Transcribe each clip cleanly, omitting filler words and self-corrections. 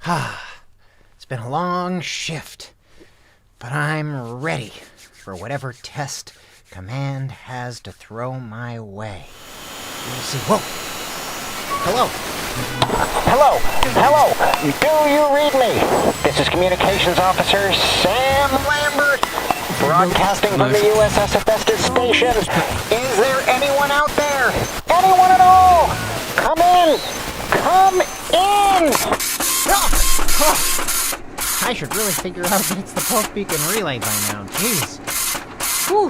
It's been a long shift, but I'm ready for whatever test command has to throw my way. We'll see. Whoa! Hello! Hello! Do you read me? This is Communications Officer Sam Lambert, broadcasting from the USS Hephaestus station. Is there anyone out there? Anyone at all? Come in! Come in! I should really figure out that it's the pulse beacon relay by now. Jeez. Whew.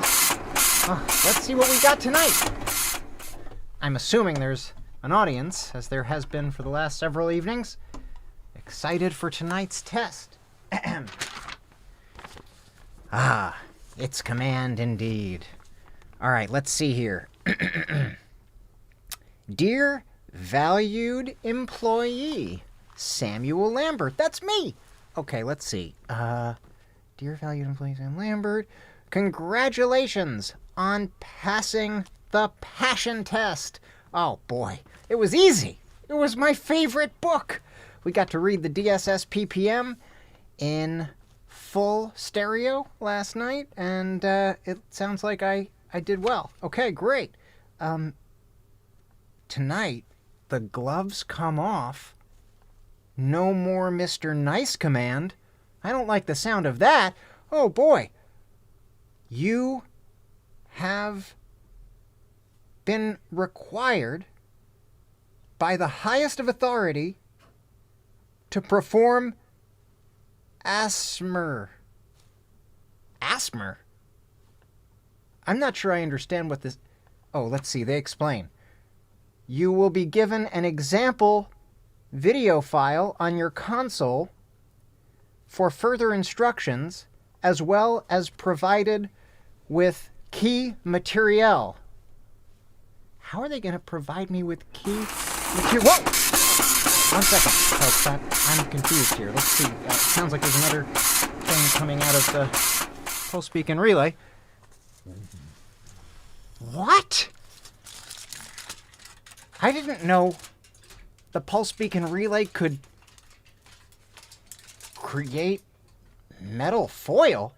Let's see what we got tonight. I'm assuming there's an audience, as there has been for the last several evenings. Excited for tonight's test. It's command indeed. All right, let's see here. Dear valued employee, Samuel Lambert. That's me. Okay, let's see. Dear valued employee, Sam Lambert, congratulations on passing the passion test. Oh boy, it was easy. It was my favorite book. We got to read the DSS PPM in full stereo last night, and it sounds like I did well. Okay, great. Tonight, the gloves come off. No more Mr. Nice command. I don't like the sound of that. Oh boy. You have been required by the highest of authority to perform ASMR. ASMR? I'm not sure I understand what this... Oh, let's see. They explain. You will be given an example video file on your console for further instructions, as well as provided with key material. How are they going to provide me with key material? Whoa! 1 second, folks. I'm confused here. Let's see. It sounds like there's another thing coming out of the pulse beacon relay. What? I didn't know the pulse beacon relay could create metal foil.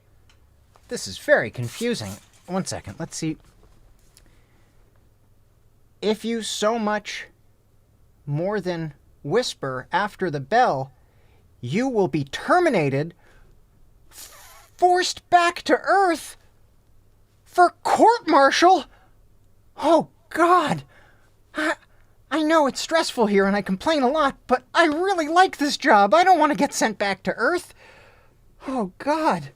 This is very confusing. 1 second. Let's see. If you so much more than whisper after the bell, you will be terminated, forced back to Earth for court-martial. Oh, God. I know it's stressful here and I complain a lot, but I really like this job. I don't want to get sent back to Earth. Oh, God.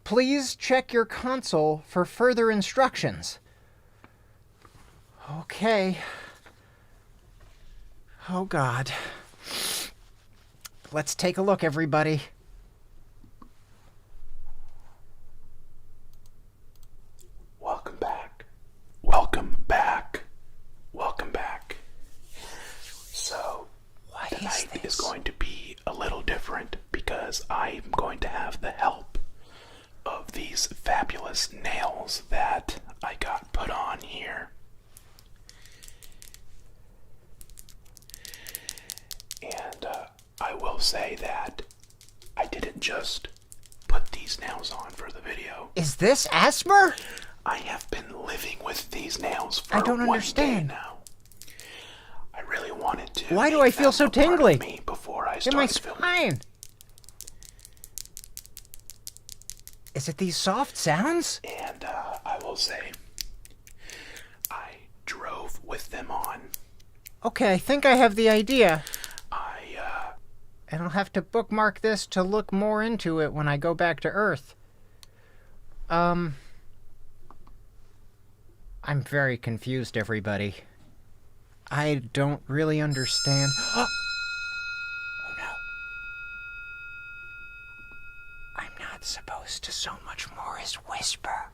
Please check your console for further instructions. Okay. Oh, God. Let's take a look, everybody. Welcome back. Welcome back. Welcome back. So, tonight is going to be a little different because I'm going to have the help of these fabulous nails that I got put on here. And I will say that I didn't just put these nails on for the video. Is this ASMR? I have been living with these nails for I don't 1 understand. day now. I really wanted to. Why do I feel so tingly? Me before I In my started filming. spine. Is it these soft sounds? And I will say, I drove with them on. Okay, I think I have the idea. I And I'll have to bookmark this to look more into it when I go back to Earth. I'm very confused, everybody. I don't really understand. Oh no. I'm not supposed to so much more as whisper.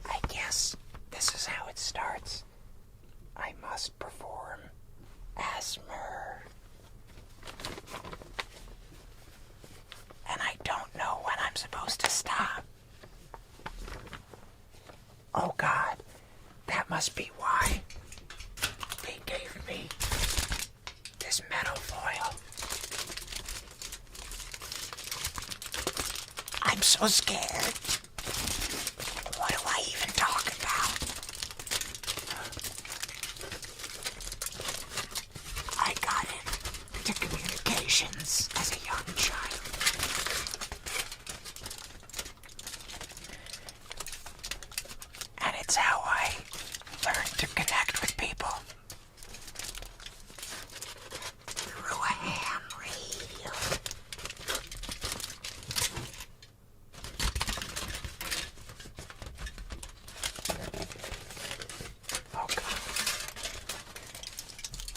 I guess this is how it starts. I must perform ASMR. And I don't know when I'm supposed to stop. Oh, God. That must be why they gave me this metal foil. I'm so scared. What do I even talk about? I got into communications as a young child. And it's how I learned to connect with people. Through a ham radio. Oh, God.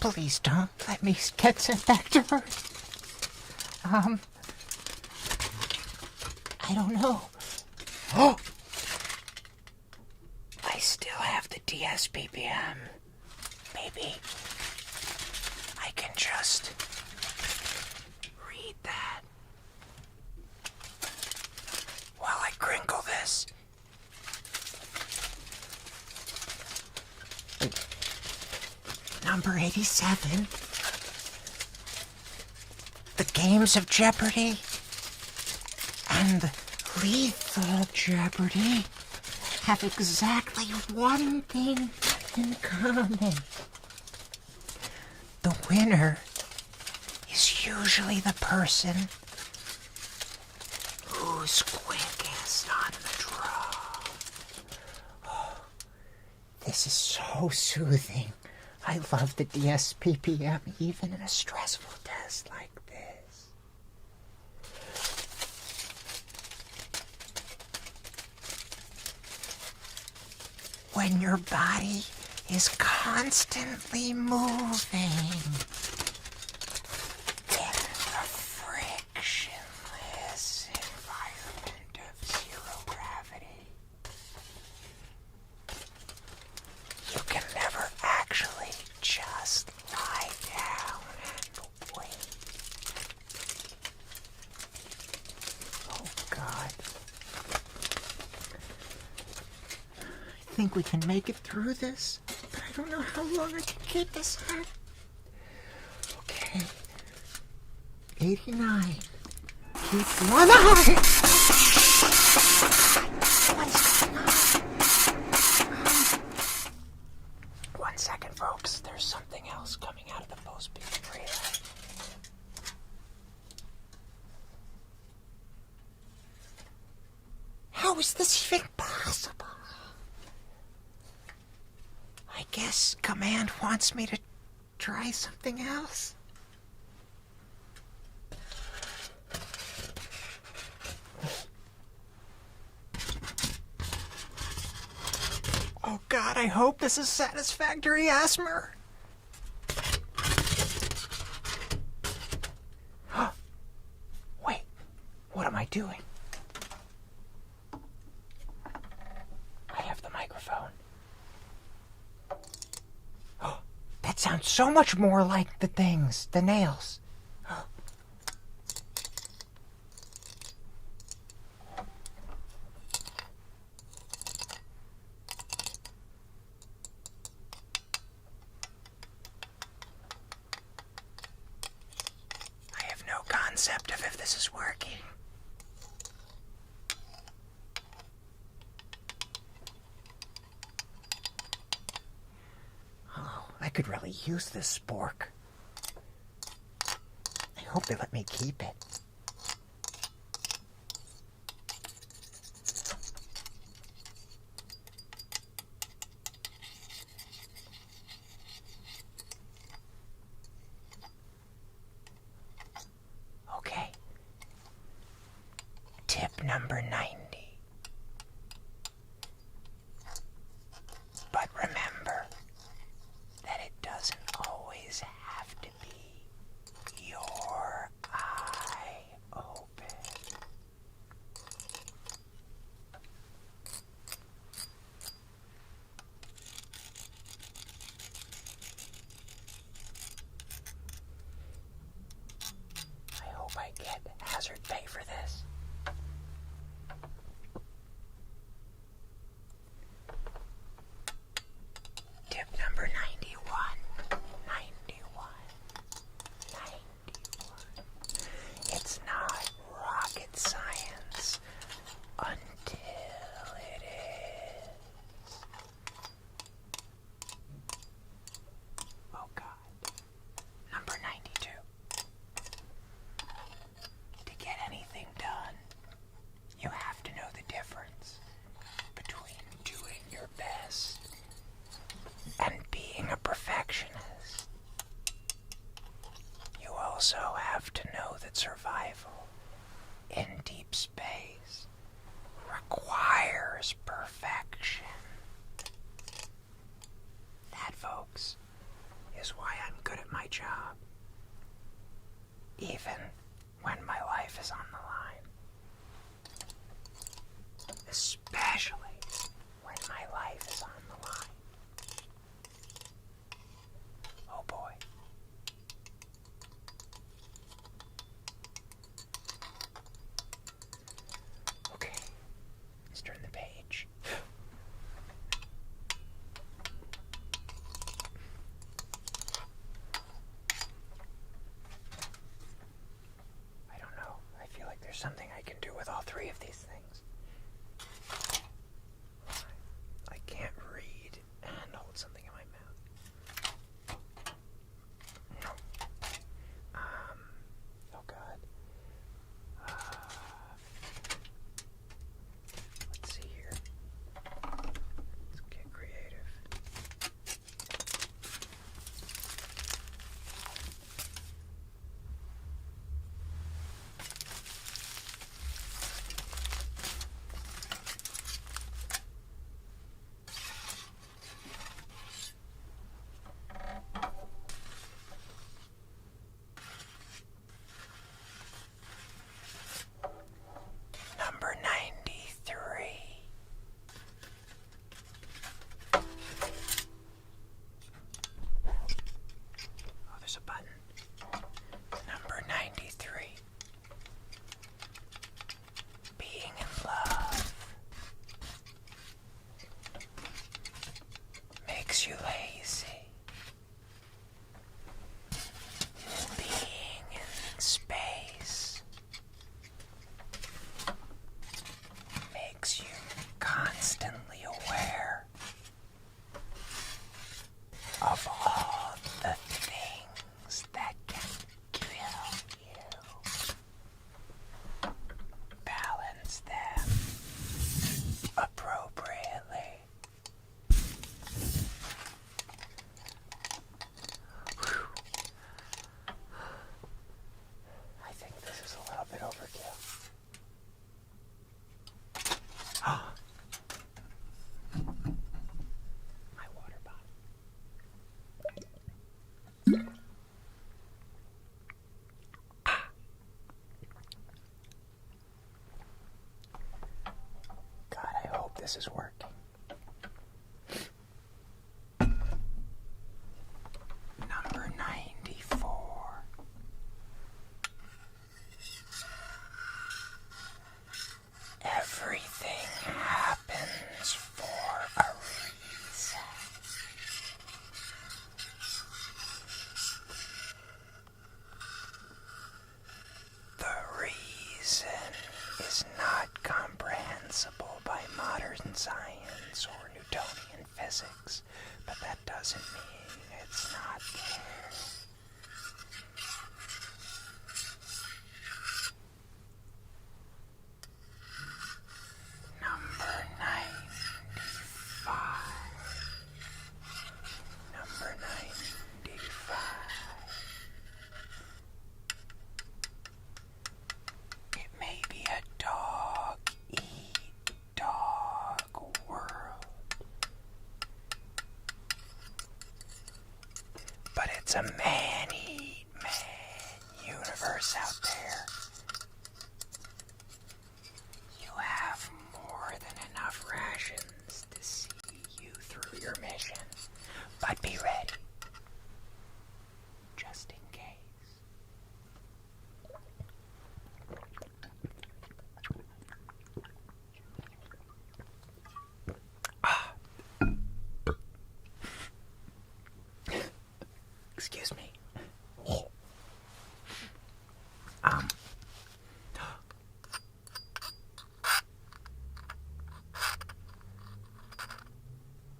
Please don't let me get sent back to her. I don't know. Oh! I still have the DSPPM. Maybe I can just read that while I crinkle this. Number 87. The Games of Jeopardy and the Lethal Jeopardy have exactly one thing in common. The winner is usually the person who's quickest on the draw. Oh, this is so soothing. I love the DSPPM even in a stressful test like this. When your body is constantly moving in a frictionless environment of zero gravity, you can never actually just lie down and wait. Oh, God. I think we can make it through this, but I don't know how long I can keep this up. Okay. 89. Keep one eye. What's going on? 1 second, folks. There's something else coming out of the post-beat relay. How is this even possible? I guess Command wants me to try something else. Oh, God, I hope this is satisfactory, Asmer. Wait, what am I doing? I have the microphone. That sounds so much more like the things, the nails. I have no concept of if this is working. I could really use this spork. I hope they let me keep it. Okay. Tip number 90. But remember, it doesn't always have to be your eye open. I hope I get hazard pay for this. Let's turn the page. I don't know. I feel like there's something I can do with all three of these things. I can't read and hold something in my mouth. Oh God. Let's see here. Let's get creative. Number 93. Oh, there's a button. Number 93. Being in love makes you lazy. Being in space makes you constantly aware of all the things that can kill you. Balance them appropriately. Whew. I think this is a little bit overkill. My water bottle. God, I hope this is working. Number 94. Everything happens for a reason. The reason is not comprehensible by modern science or Newtonian physics, but that doesn't mean it's not there. Number 95. Number 95. It may be a dog-eat-dog world, but it's a man-eat-man universe out there. You have more than enough rations to see you through your mission, but be ready, just in case. Excuse me.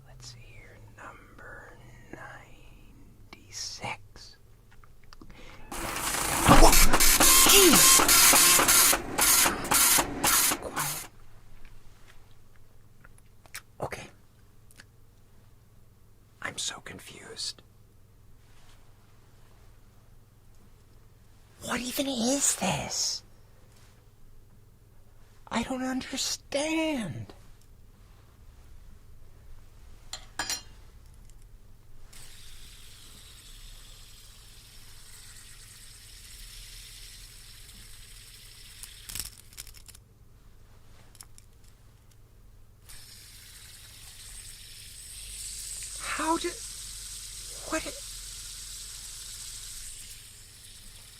Let's see here. Number 96. Quiet. Okay. I'm so confused. What even is this? I don't understand. How did... What...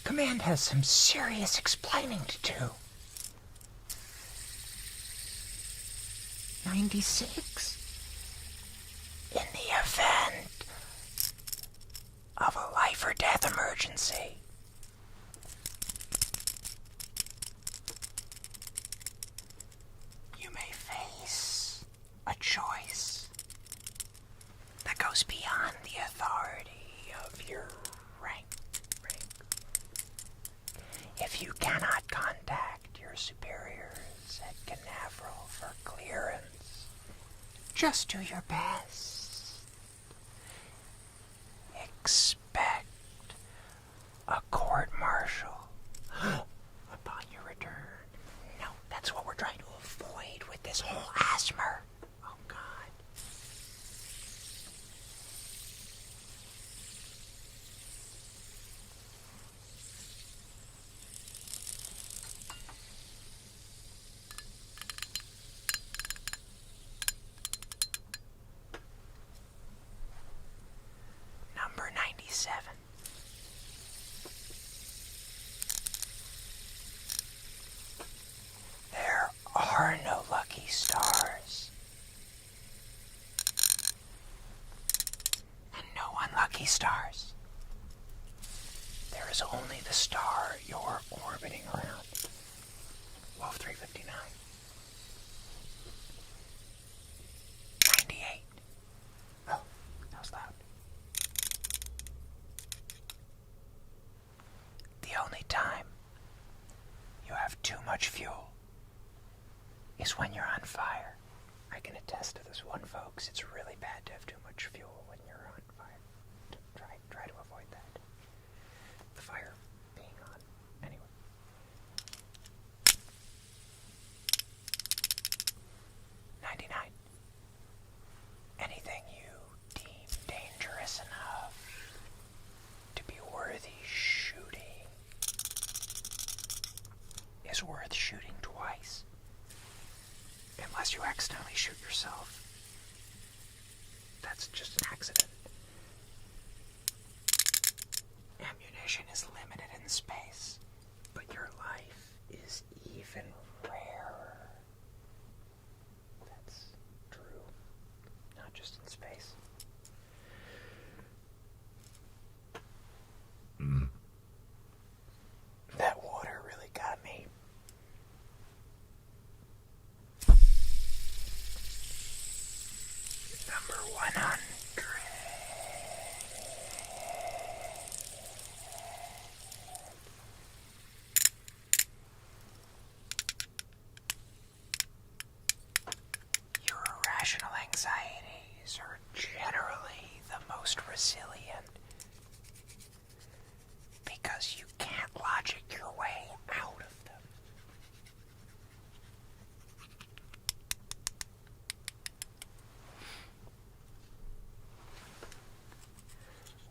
Command has some serious explaining to do. 96. In the event of a life or death emergency, you may face a choice that goes beyond the authority of your rank. If you cannot contact your superiors at Canaveral for clearance, just do your best. Expect a court-martial upon your return. No, that's what we're trying to avoid with this whole asthma. Oh, God. Number 97. There are no lucky stars. And no unlucky stars. There is only the star you're orbiting around. 12359. 98. Oh, that was loud. The only time you have too much fuel is when you're on fire. I can attest to this one, folks. It's really bad to have too much fuel when you're on fire. Try to avoid that. The fire being on. Anyway. 99. Anything you deem dangerous enough to be worthy shooting is worth shooting twice. Unless you accidentally shoot yourself. That's just an accident. Ammunition is limited in space, but your life is even rarer. That's true. Not just in space. That water really got me. Number 100. Your irrational anxieties are generally the most resilient because you can't logic your way out of them.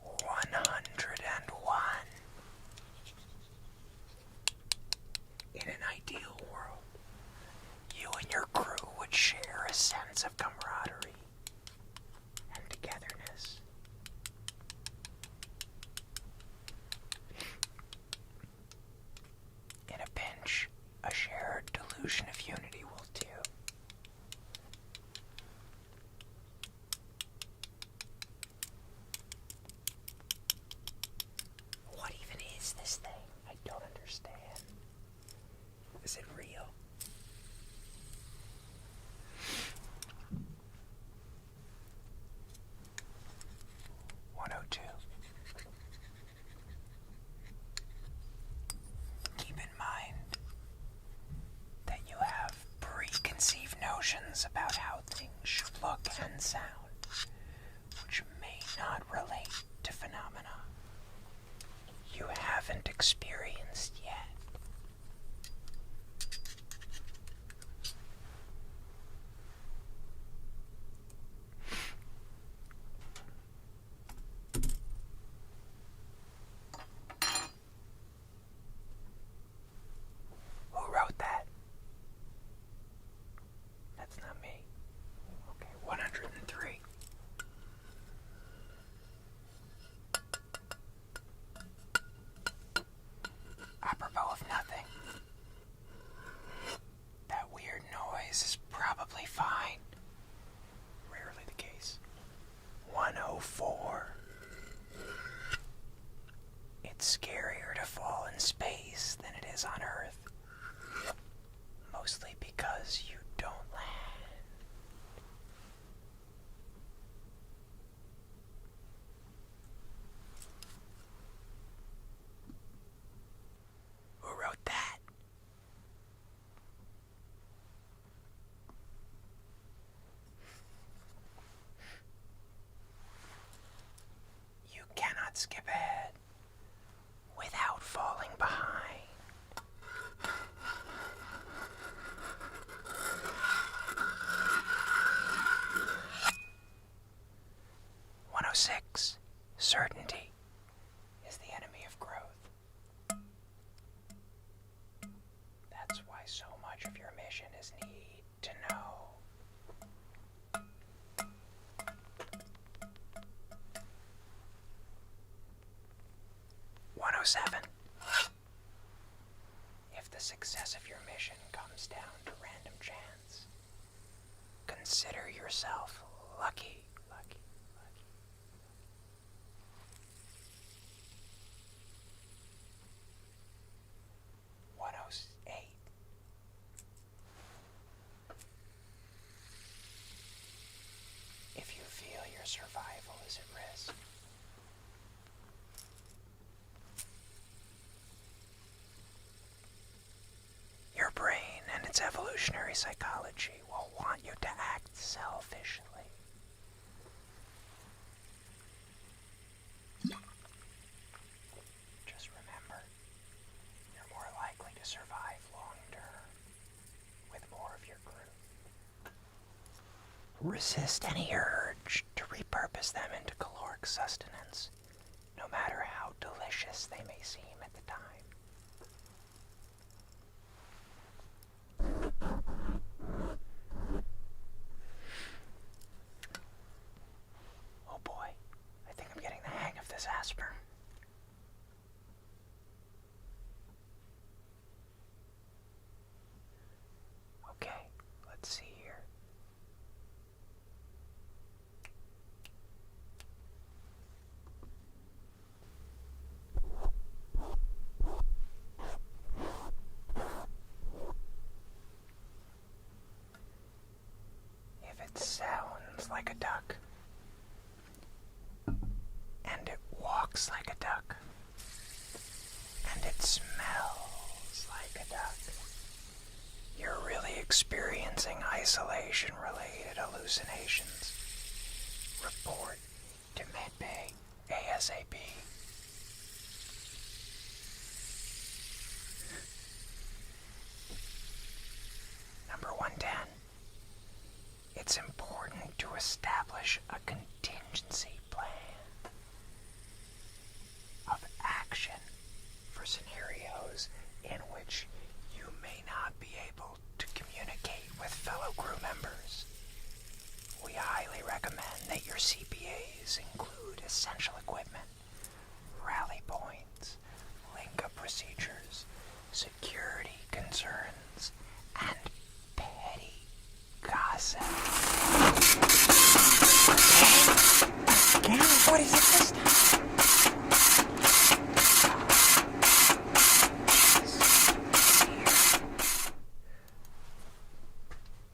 $101. In an ideal world, you and your crew would share a sense of camaraderie and togetherness. In a pinch, a shared delusion of unity will do. What even is this thing? I don't understand. Is it real? $102. Keep in mind that you have preconceived notions about how things should look and sound, which may not relate to phenomena you haven't experienced yet. Who wrote that? That's not me. Okay, 103. probably fine. Rarely the case. 104. It's scarier to fall in space than it is on Earth. Mostly because you don't land. Who wrote that? You cannot skip ahead without falling behind. "106. Certainty is the enemy of growth. That's why so much of your mission is need to know. 107. If the success of your mission comes down to random chance, consider yourself lucky. 108. If you feel your survival is at risk, your brain and its evolutionary psychology will want you to act selfishly. Just remember, you're more likely to survive long term with more of your group. Resist any urge to repurpose them into caloric sustenance, no matter how delicious they may seem at the time. Oh boy, I think I'm getting the hang of this aspirin. Okay, let's see here. If it sounds like a duck, and it walks like a duck, and it smells like a duck, you're really experiencing isolation-related hallucinations. Report to Medbay ASAP. Number 110. It's important to establish a contingency plan of action for scenarios in which you may not be able to communicate with fellow crew members. We highly recommend that your CPAs include essential equipment, rally points, link-up procedures, security concerns, and petty gossip. Again? What is it this time?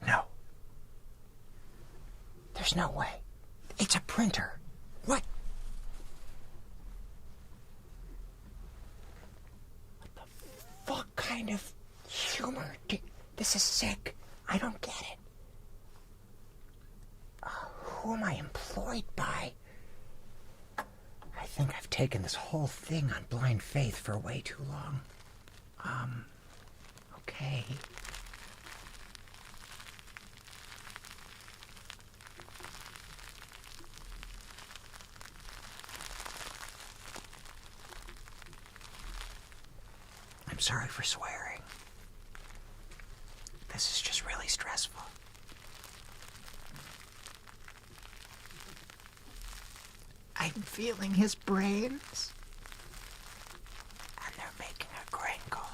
No. There's no way. It's a printer. What? What the fuck kind of humor? This is sick. I don't get it. Who am I employed by? I think I've taken this whole thing on blind faith for way too long. Okay. I'm sorry for swearing. This is just really stressful. I'm feeling his brains, and they're making a crinkle.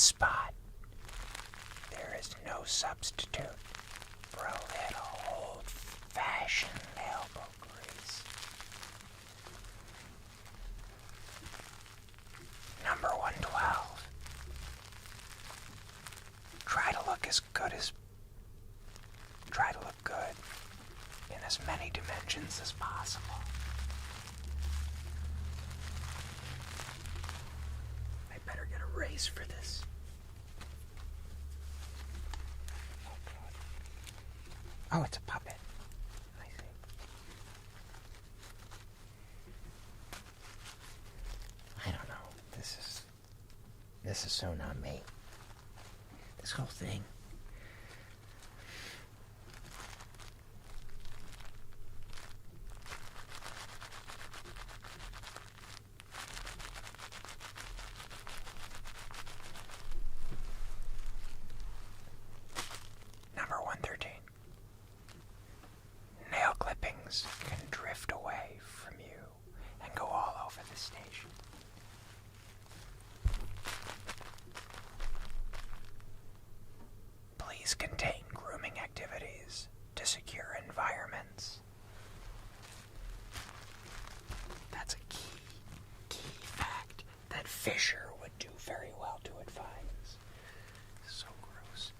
spot. There is no substitute for a little old-fashioned elbow grease. Number 112. Try to look good in as many dimensions as possible. I better get a raise for this. Oh, it's a puppet. I see. I don't know. This is so not me. This whole thing. Number 113. Nail clippings can drift away from you and go all over the station. Please contain grooming activities to secure environments. That's a key fact that Fisher would do very well to advise. So gross,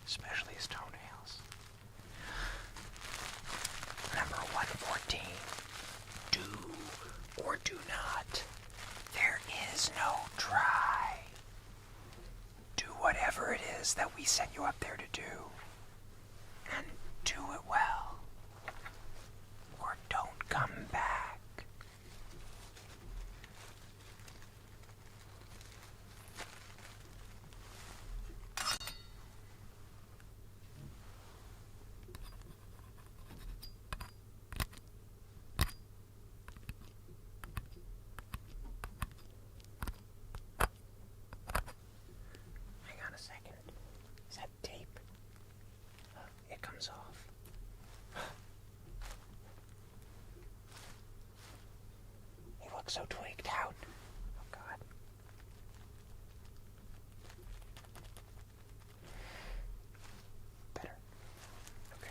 especially his toenails. Number 114. Do or do not. There is no try. Do whatever it is that we sent you up there to do. And do it well. Or don't come back. Hang on a second. Is that tape? It comes off. He looks so tweaked out. Oh, God. Better. Okay.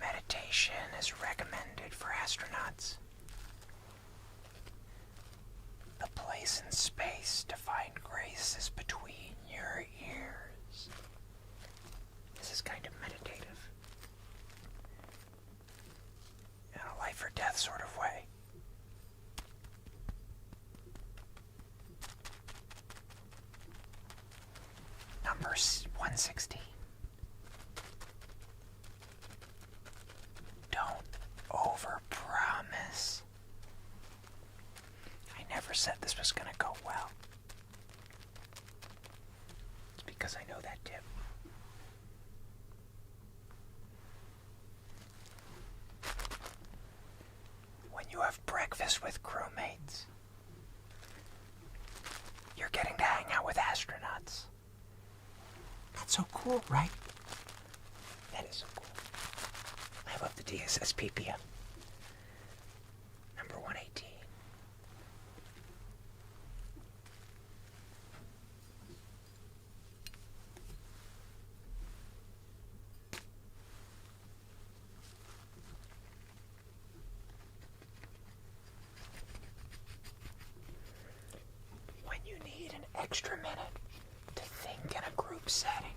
Meditation is recommended for astronauts. The place in space to find grace is between your ears. This is kind of meditative. In a life or death sort of way. Number 116. Don't overpromise. I never said this was gonna go well. It's because I know that tip. When you have breakfast with crewmates, you're getting to hang out with astronauts. That's so cool, right? That is so cool. I love the DSS PPM. Number 118. When you need an extra minute to think in a group setting,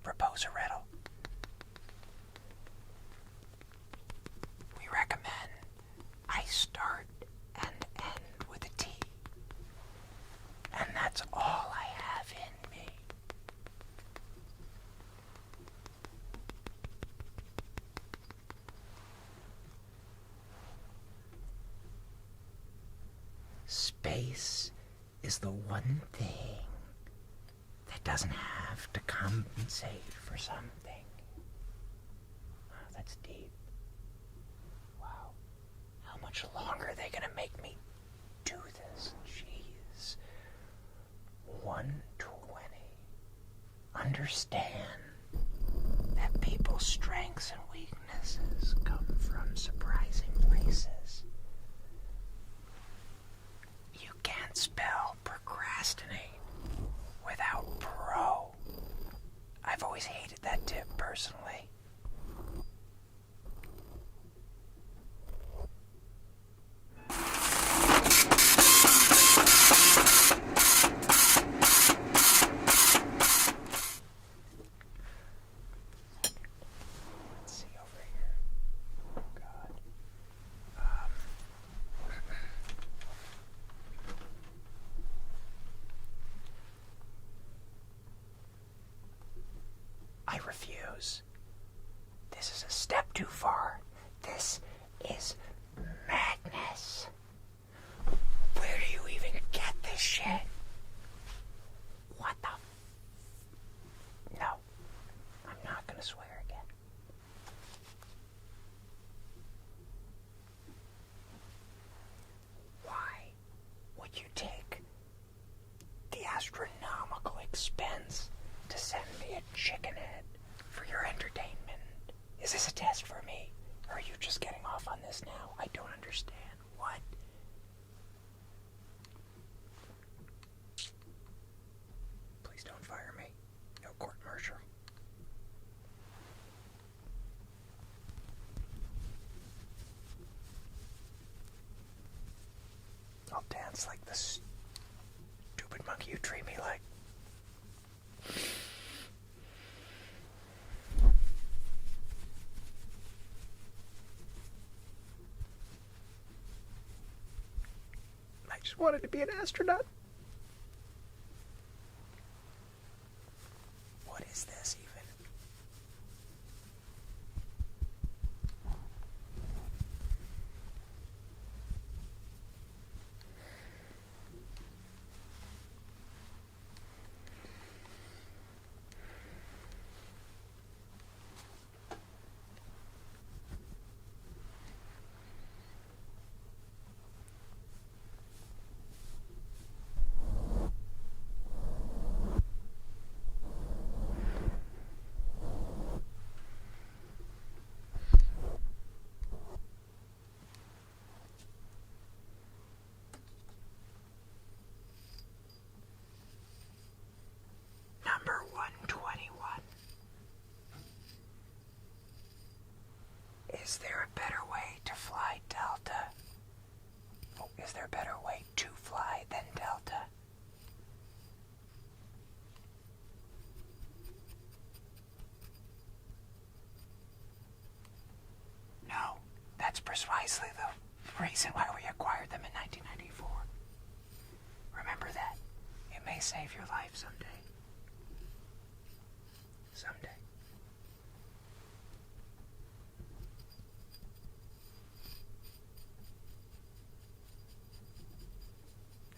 propose a riddle. We recommend I start and end with a T. And that's all I have in me. Space is the one thing that it doesn't have to compensate for something. Wow, that's deep. Wow. How much longer are they going to make me do this? Jeez. 120. Understand that people's strengths and weaknesses come from surprising places. You can't spell procrastinate without pro. I've always hated that tip personally. Let's see over here. Oh God. I refuse. This is a step too far. This is madness. Where do you even get this shit? What the? No. I'm not gonna swear again. Why would you take the astronomical expense to send me a chicken head for your entertainment? Is this a test for me? Or are you just getting off on this now? I don't understand. What? Please don't fire me. No court martial. I'll dance like the stupid monkey you treat me like. I just wanted to be an astronaut. What is this even? Number 121. Is there a better way to fly Delta? Oh, is there a better way to fly than Delta? No, that's precisely the reason why we acquired them in 1994. Remember that. It may save your life someday. Someday.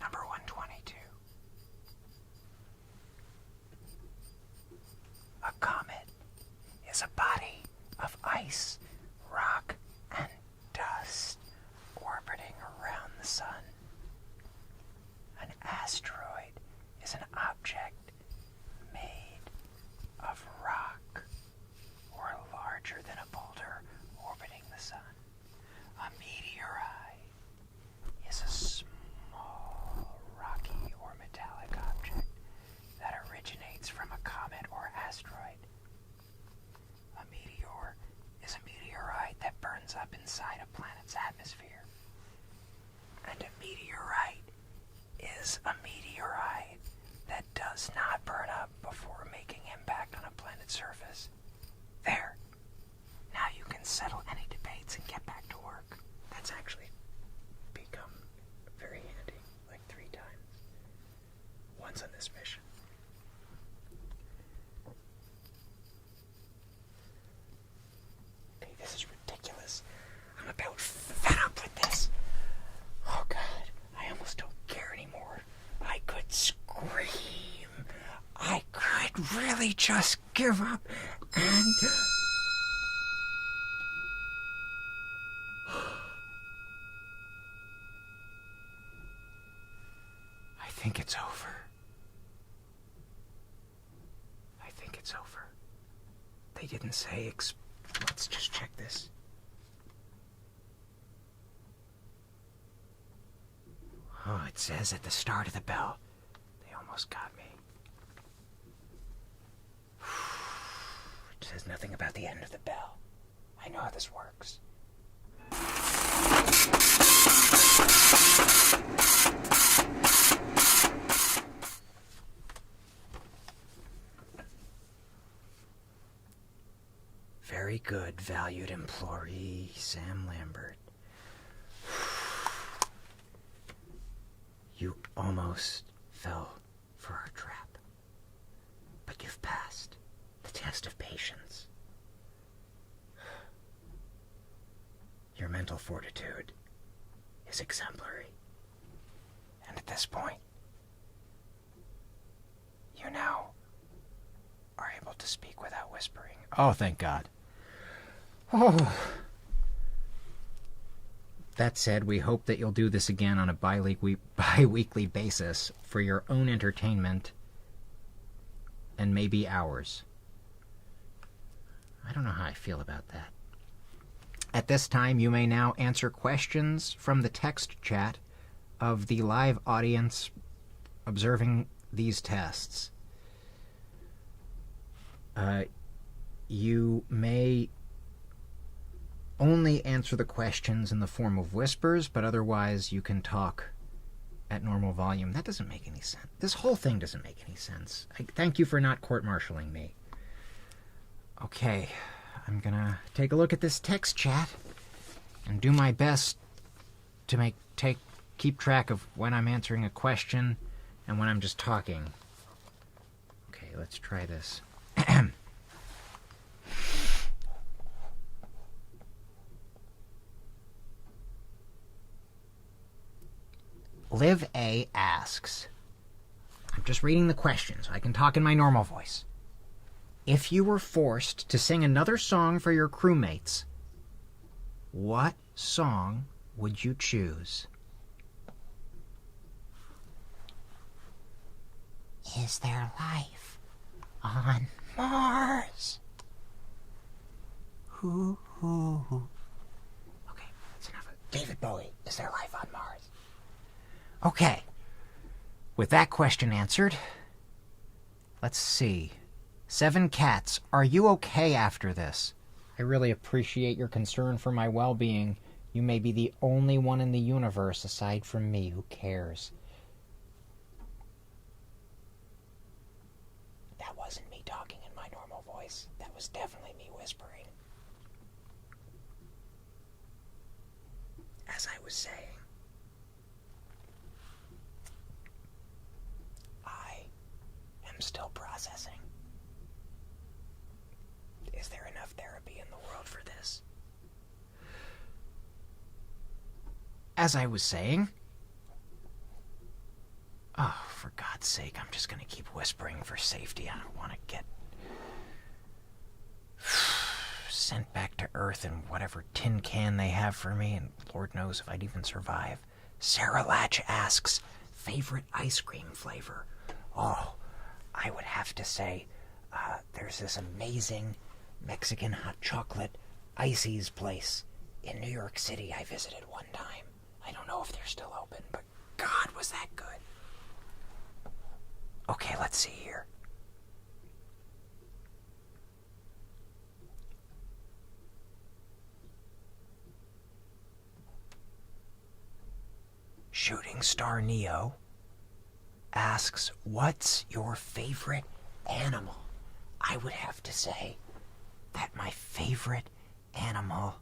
Number 122. A comet is a body of ice, rock, and dust orbiting around the sun. An asteroid is an object made of rock or larger than a boulder orbiting the sun. A meteorite is a small rocky or metallic object that originates from a comet or asteroid. A meteor is a meteorite that burns up inside a planet's atmosphere. And a meteorite is a meteorite should really just give up and... I think it's over. I think it's over. They didn't say let's just check this. Oh, it says at the start of the bell. They almost got me. It says nothing about the end of the bell. I know how this works. Very good, valued employee, Sam Lambert. You almost fell for our trap. But you've passed the test of patience. Your mental fortitude is exemplary. And at this point, you now are able to speak without whispering. Oh, thank God. Oh. That said, we hope that you'll do this again on a bi-weekly basis for your own entertainment and maybe ours. I don't know how I feel about that. At this time, you may now answer questions from the text chat of the live audience observing these tests. You may only answer the questions in the form of whispers, but otherwise you can talk at normal volume. That doesn't make any sense. This whole thing doesn't make any sense. Thank you for not court-martialing me. Okay, I'm gonna take a look at this text chat and do my best to keep track of when I'm answering a question and when I'm just talking. Okay, let's try this. Liv A asks, I'm just reading the question so I can talk in my normal voice. If you were forced to sing another song for your crewmates, what song would you choose? Is there life on Mars? Okay, that's enough. David Bowie, is there life on Mars? Okay, with that question answered, let's see. 7 Cats, are you okay after this? I really appreciate your concern for my well-being. You may be the only one in the universe aside from me who cares. That wasn't me talking in my normal voice. That was definitely me whispering. As I was saying, I'm still processing. Is there enough therapy in the world for this? As I was saying... Oh, for God's sake, I'm just gonna keep whispering for safety. I don't want to get sent back to Earth in whatever tin can they have for me, and Lord knows if I'd even survive. Sarah Latch asks, favorite ice cream flavor? Oh, I would have to say, there's this amazing Mexican hot chocolate Icy's place in New York City I visited one time. I don't know if they're still open, but God, was that good. Okay, let's see here. Shooting Star Neo asks, what's your favorite animal? I would have to say that my favorite animal...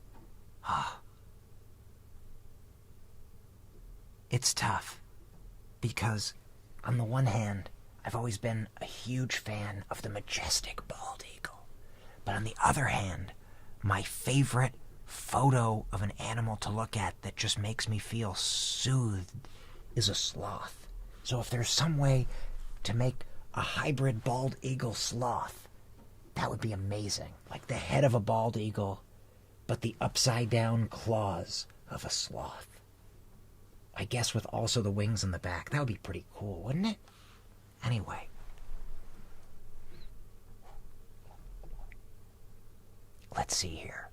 It's tough, because on the one hand, I've always been a huge fan of the majestic bald eagle. But on the other hand, my favorite photo of an animal to look at that just makes me feel soothed is a sloth. So if there's some way to make a hybrid bald eagle sloth. That would be amazing. Like the head of a bald eagle, but the upside-down claws of a sloth. I guess with also the wings in the back. That would be pretty cool, wouldn't it? Anyway. Let's see here.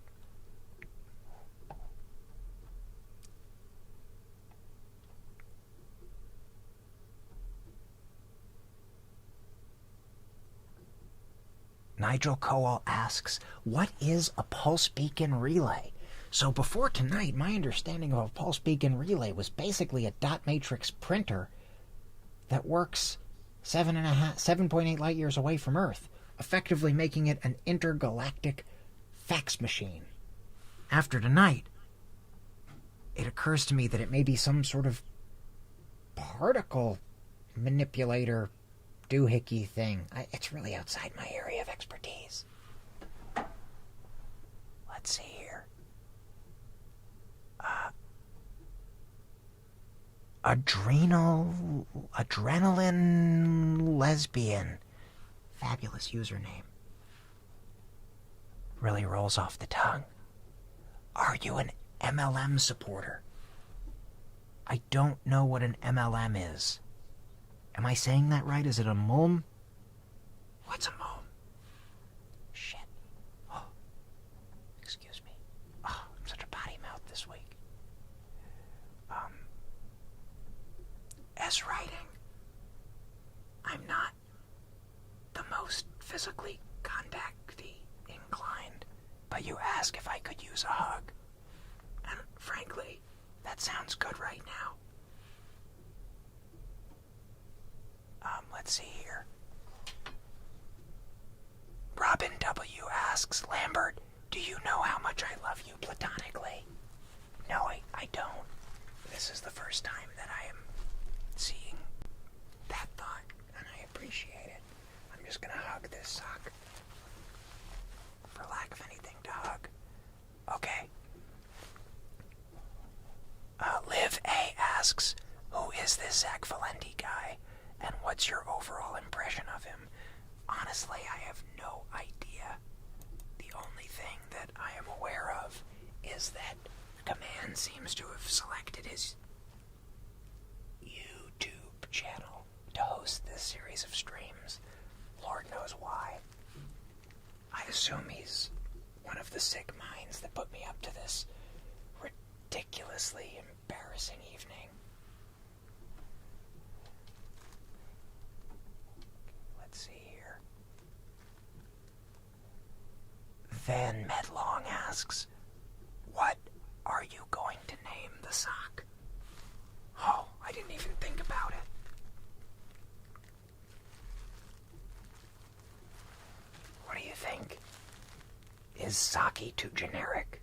Nigel Cowell asks, what is a pulse beacon relay? So before tonight, my understanding of a pulse beacon relay was basically a dot matrix printer that works 7.8 light years away from Earth, effectively making it an intergalactic fax machine. After tonight, it occurs to me that it may be some sort of particle manipulator doohickey thing. It's really outside my area of expertise. Let's see here. Adrenaline lesbian. Fabulous username. Really rolls off the tongue. Are you an MLM supporter? I don't know what an MLM is. Am I saying that right? Is it a mulm? What's a mulm? Shit. Oh. Excuse me. Oh, I'm such a potty mouth this week. As writing, I'm not the most physically contacty inclined, but you ask if I could use a hug. And frankly, that sounds good right now. Let's see here. Robin W. asks, Lambert, do you know how much I love you platonically? No, I don't. This is the first time that I am seeing that thought, and I appreciate it. I'm just gonna hug this sock. For lack of anything to hug. Okay. Liv A. asks, who is this Zach Valenti guy? And what's your overall impression of him? Honestly, I have no idea. The only thing that I am aware of is that Command seems to have selected his YouTube channel to host this series of streams. Lord knows why. I assume he's one of the sick minds that put me up to this ridiculously embarrassing evening. Van Medlong asks, what are you going to name the sock? Oh, I didn't even think about it. What do you think? Is Saki too generic?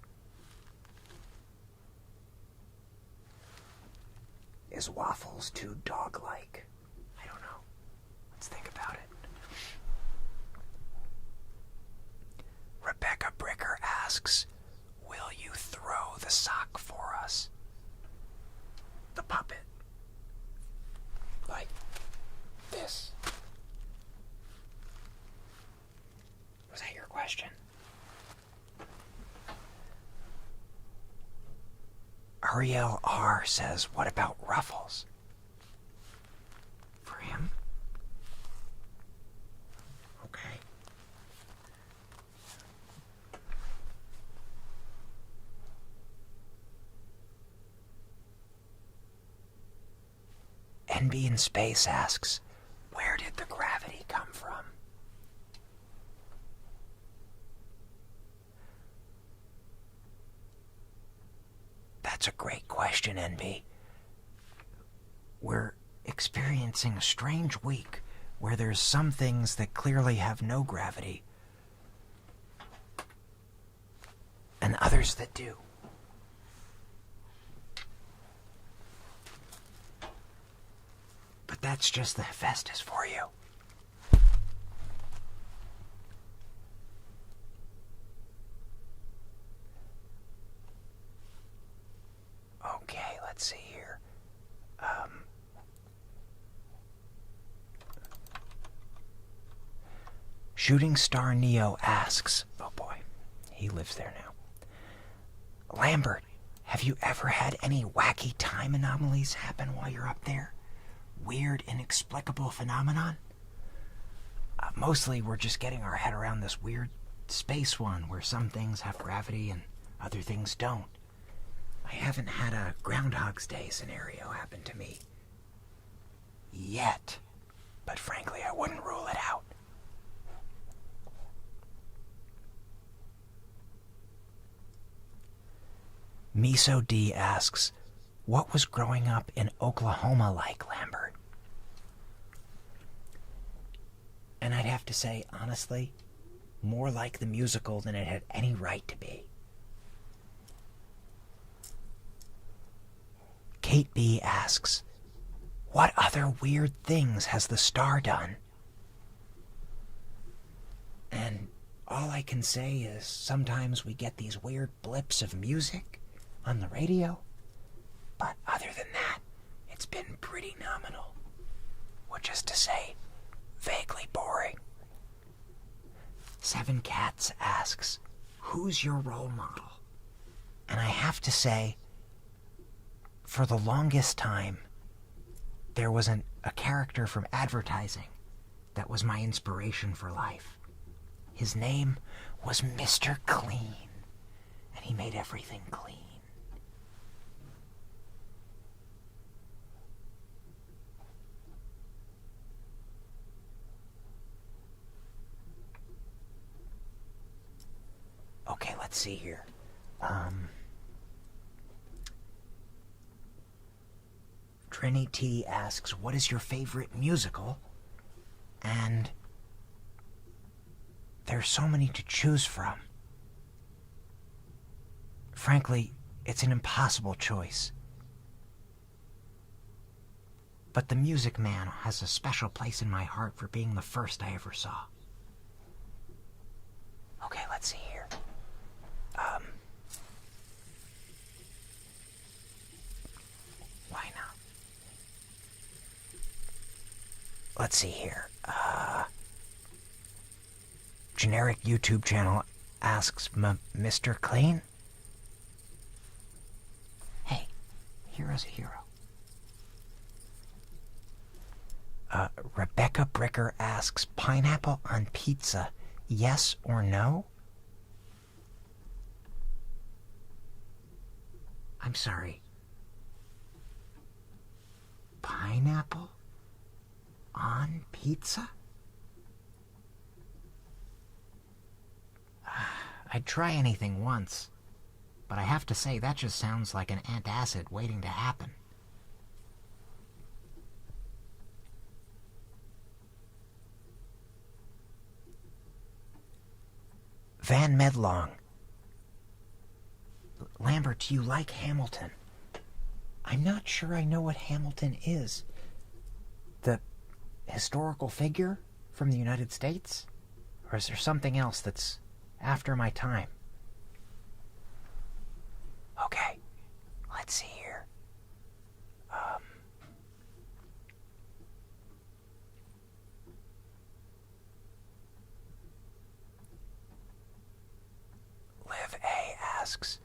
Is Waffles too dog-like? I don't know. Let's think about it. Rebecca Bricker asks, will you throw the sock for us? The puppet. Like this. Was that your question? Ariel R. says, what about Ruffles? For him? Okay. NB in Space asks, where did the gravity come from? That's a great question, NB. We're experiencing a strange week where there's some things that clearly have no gravity and others that do. But that's just the Hephaestus for you. Okay, let's see here. Shooting Star Neo asks, oh boy, he lives there now. Lambert, have you ever had any wacky time anomalies happen while you're up there? Weird, inexplicable phenomenon? Mostly we're just getting our head around this weird space one where some things have gravity and other things don't. I haven't had a Groundhog's Day scenario happen to me yet, but frankly I wouldn't rule it out. Miso D asks, what was growing up in Oklahoma like, Lambert? And I'd have to say, honestly, more like the musical than it had any right to be. Kate B asks, what other weird things has the star done? And all I can say is sometimes we get these weird blips of music on the radio, but other than that, it's been pretty nominal, which is to say, vaguely boring. Seven Cats asks, who's your role model? And I have to say, for the longest time, there was a character from advertising that was my inspiration for life. His name was Mr. Clean, and he made everything clean. Okay, let's see here. Trini T asks, what is your favorite musical? And there's so many to choose from. Frankly, it's an impossible choice. But The Music Man has a special place in my heart for being the first I ever saw. Okay, let's see here. Why not? Let's see here. Generic YouTube channel asks Mr. Clean? Hey, hero's a hero. Rebecca Bricker asks, pineapple on pizza, yes or no? I'm sorry. Pineapple on pizza? I'd try anything once, but I have to say that just sounds like an antacid waiting to happen. Van Medlong. Lambert, do you like Hamilton? I'm not sure I know what Hamilton is. The historical figure from the United States? Or is there something else that's after my time? Okay, let's see here. Liv A asks,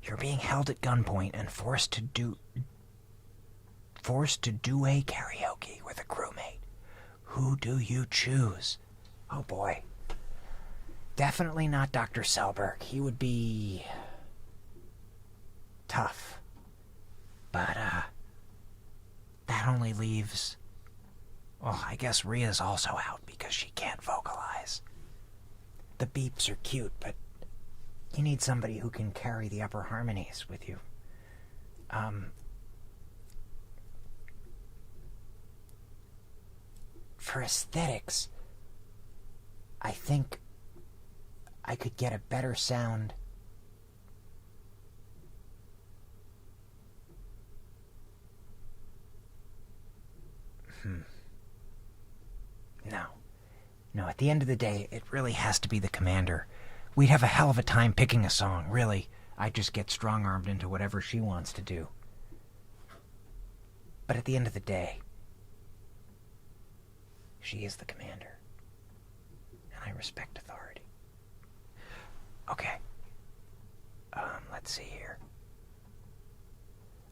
you're being held at gunpoint and forced to do a karaoke with a crewmate. Who do you choose? Oh boy. Definitely not Dr. Selberg. He would be tough. But that only leaves, well, I guess Rhea's also out because she can't vocalize. The beeps are cute, but you need somebody who can carry the upper harmonies with you. For aesthetics, I think I could get a better sound. No, at the end of the day, it really has to be the commander. We'd have a hell of a time picking a song, really. I'd just get strong-armed into whatever she wants to do. But at the end of the day, she is the commander. I respect authority. Okay. Let's see here.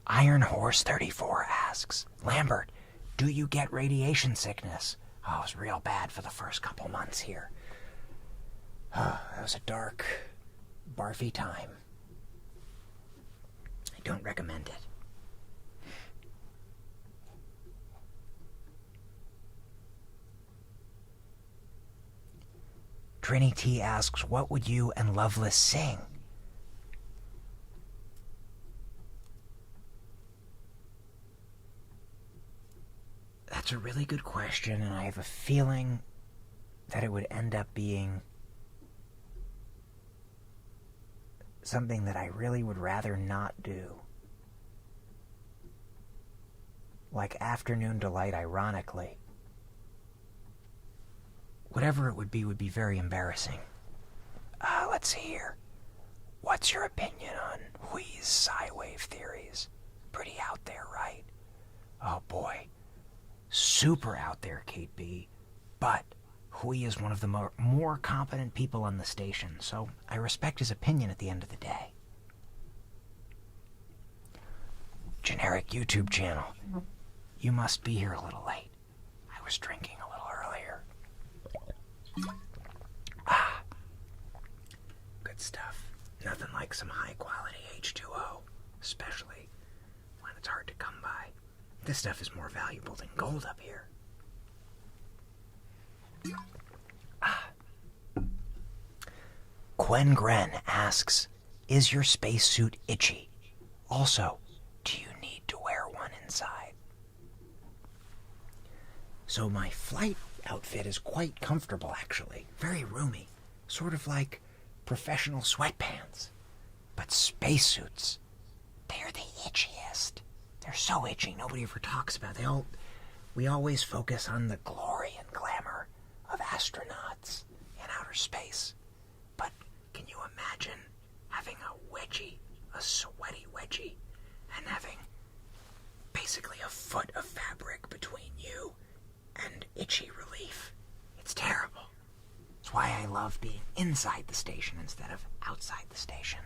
Iron Horse 34 asks, Lambert, do you get radiation sickness? Oh, it was real bad for the first couple months here. That was a dark, barfy time. I don't recommend it. Trini T asks, what would you and Loveless sing? That's a really good question, and I have a feeling that it would end up being something that I really would rather not do. Like Afternoon Delight, ironically. Whatever it would be very embarrassing. Let's see here. What's your opinion on Hui's psi-wave theories? Pretty out there, right? Oh boy. Super out there, Kate B. But Hui is one of the more competent people on the station, so I respect his opinion at the end of the day. Generic YouTube channel. You must be here a little late. I was drinking a little earlier. Good stuff. Nothing like some high-quality H2O, especially when it's hard to come by. This stuff is more valuable than gold up here. Quen Gren asks, is your spacesuit itchy? Also, do you need to wear one inside? So my flight outfit is quite comfortable, actually. Very roomy. Sort of like professional sweatpants. But spacesuits, they're the itchiest. They're so itchy, nobody ever talks about it. We always focus on the glory and glamour of astronauts in outer space. But can you imagine having a wedgie, a sweaty wedgie, and having basically a foot of fabric between you and itchy relief? It's terrible. It's why I love being inside the station instead of outside the station.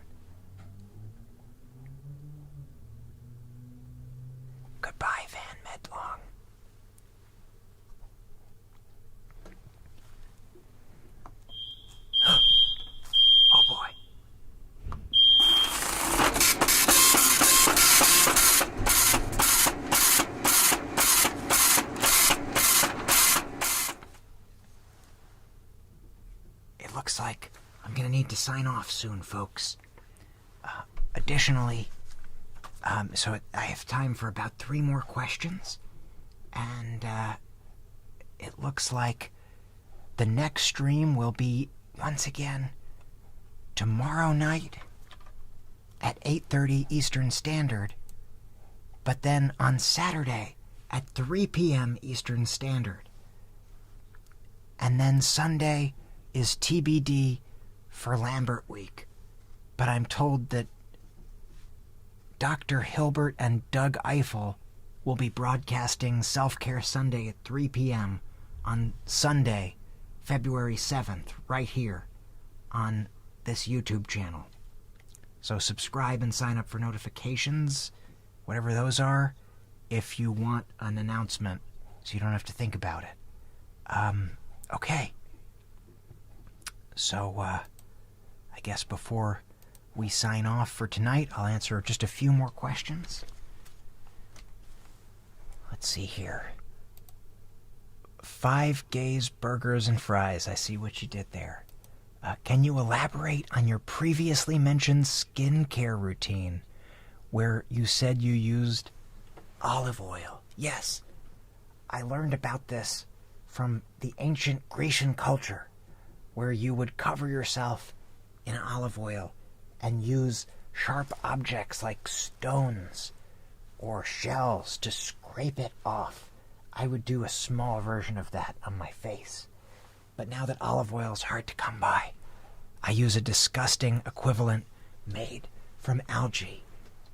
Goodbye, Van Medlong. Oh boy. It looks like I'm gonna need to sign off soon, folks. Additionally, so I have time for about 3 more questions, and it looks like the next stream will be, once again, tomorrow night at 8:30 Eastern Standard, but then on Saturday at 3 p.m. Eastern Standard. And then Sunday is TBD for Lambert Week, but I'm told that Dr. Hilbert and Doug Eiffel will be broadcasting Self-Care Sunday at 3 p.m. on Sunday, February 7th, right here on this YouTube channel. So subscribe and sign up for notifications, whatever those are, if you want an announcement so you don't have to think about it. Okay. So, I guess before we sign off for tonight, I'll answer just a few more questions. Let's see here. 5 Gays, Burgers, and Fries. I see what you did there. Can you elaborate on your previously mentioned skincare routine where you said you used olive oil? Yes, I learned about this from the ancient Grecian culture, where you would cover yourself in olive oil and use sharp objects like stones or shells to scrape it off. I would do a small version of that on my face. But now that olive oil is hard to come by, I use a disgusting equivalent made from algae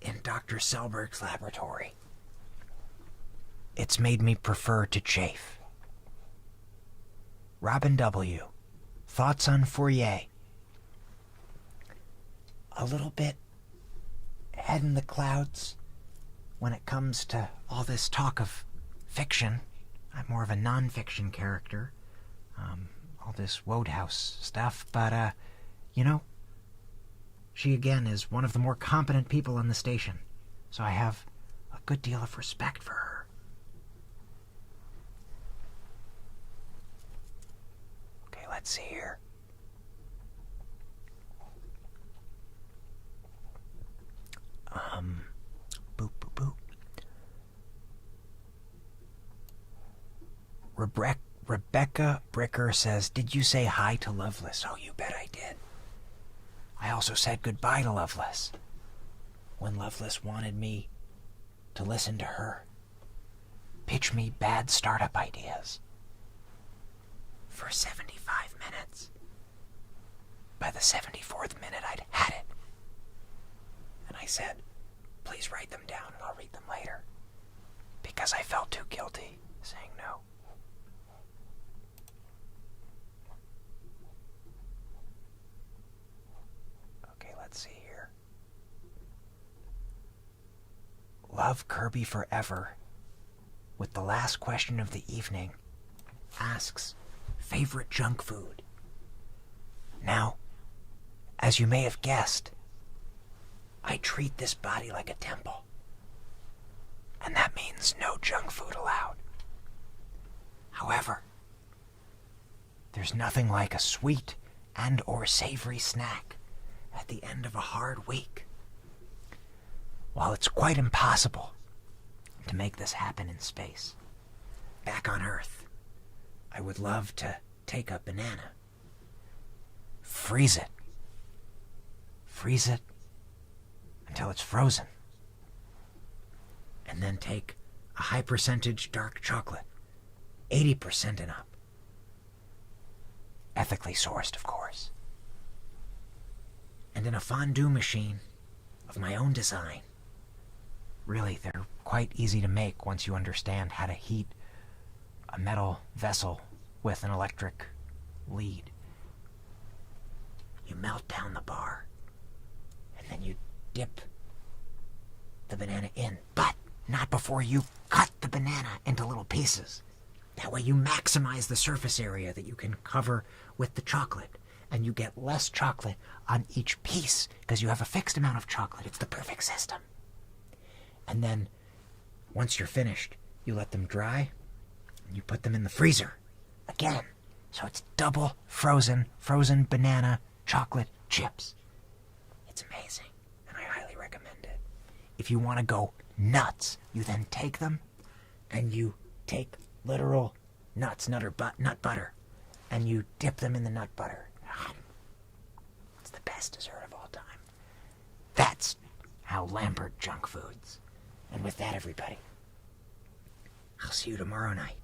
in Dr. Selberg's laboratory. It's made me prefer to chafe. Robin W., thoughts on Fourier. A little bit head in the clouds when it comes to all this talk of fiction. I'm more of a non-fiction character. All this Wodehouse stuff, but, you know, she again is one of the more competent people on the station, so I have a good deal of respect for her. Okay, let's see here. Boop, boop, boop. Rebecca Bricker says, did you say hi to Loveless? Oh, you bet I did. I also said goodbye to Loveless when Loveless wanted me to listen to her pitch me bad startup ideas for 75 minutes. By the 74th minute, I'd had it. And I said, please write them down and I'll read them later, because I felt too guilty saying no. Okay, let's see here. Love Kirby Forever, with the last question of the evening, asks, favorite junk food? Now, as you may have guessed, I treat this body like a temple. And that means no junk food allowed. However, there's nothing like a sweet and or savory snack at the end of a hard week. While it's quite impossible to make this happen in space, back on Earth, I would love to take a banana, freeze it until it's frozen, and then take a high percentage dark chocolate, 80% and up, ethically sourced, of course, and in a fondue machine of my own design. Really, they're quite easy to make once you understand how to heat a metal vessel with an electric lead. You melt down the bar, and then you dip the banana in, but not before you cut the banana into little pieces. That way you maximize the surface area that you can cover with the chocolate, and you get less chocolate on each piece because you have a fixed amount of chocolate. It's the perfect system. And then, once you're finished, you let them dry, and you put them in the freezer again. So it's double frozen banana chocolate chips. It's amazing, and I highly recommend it. If you want to go nuts, you then take them, and you take literal nuts, nut butter, and you dip them in the nut butter. It's the best dessert of all time. That's how Lambert junk foods. And with that, everybody, I'll see you tomorrow night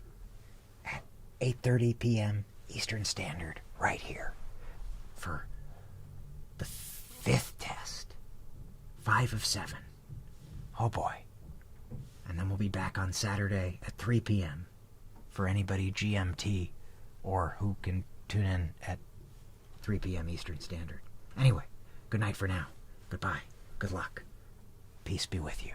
at 8:30 p.m. Eastern Standard, right here, for the 5th test. 5 of 7. Oh boy. And then we'll be back on Saturday at 3 p.m. for anybody GMT or who can tune in at 3 p.m. Eastern Standard. Anyway, good night for now. Goodbye. Good luck. Peace be with you.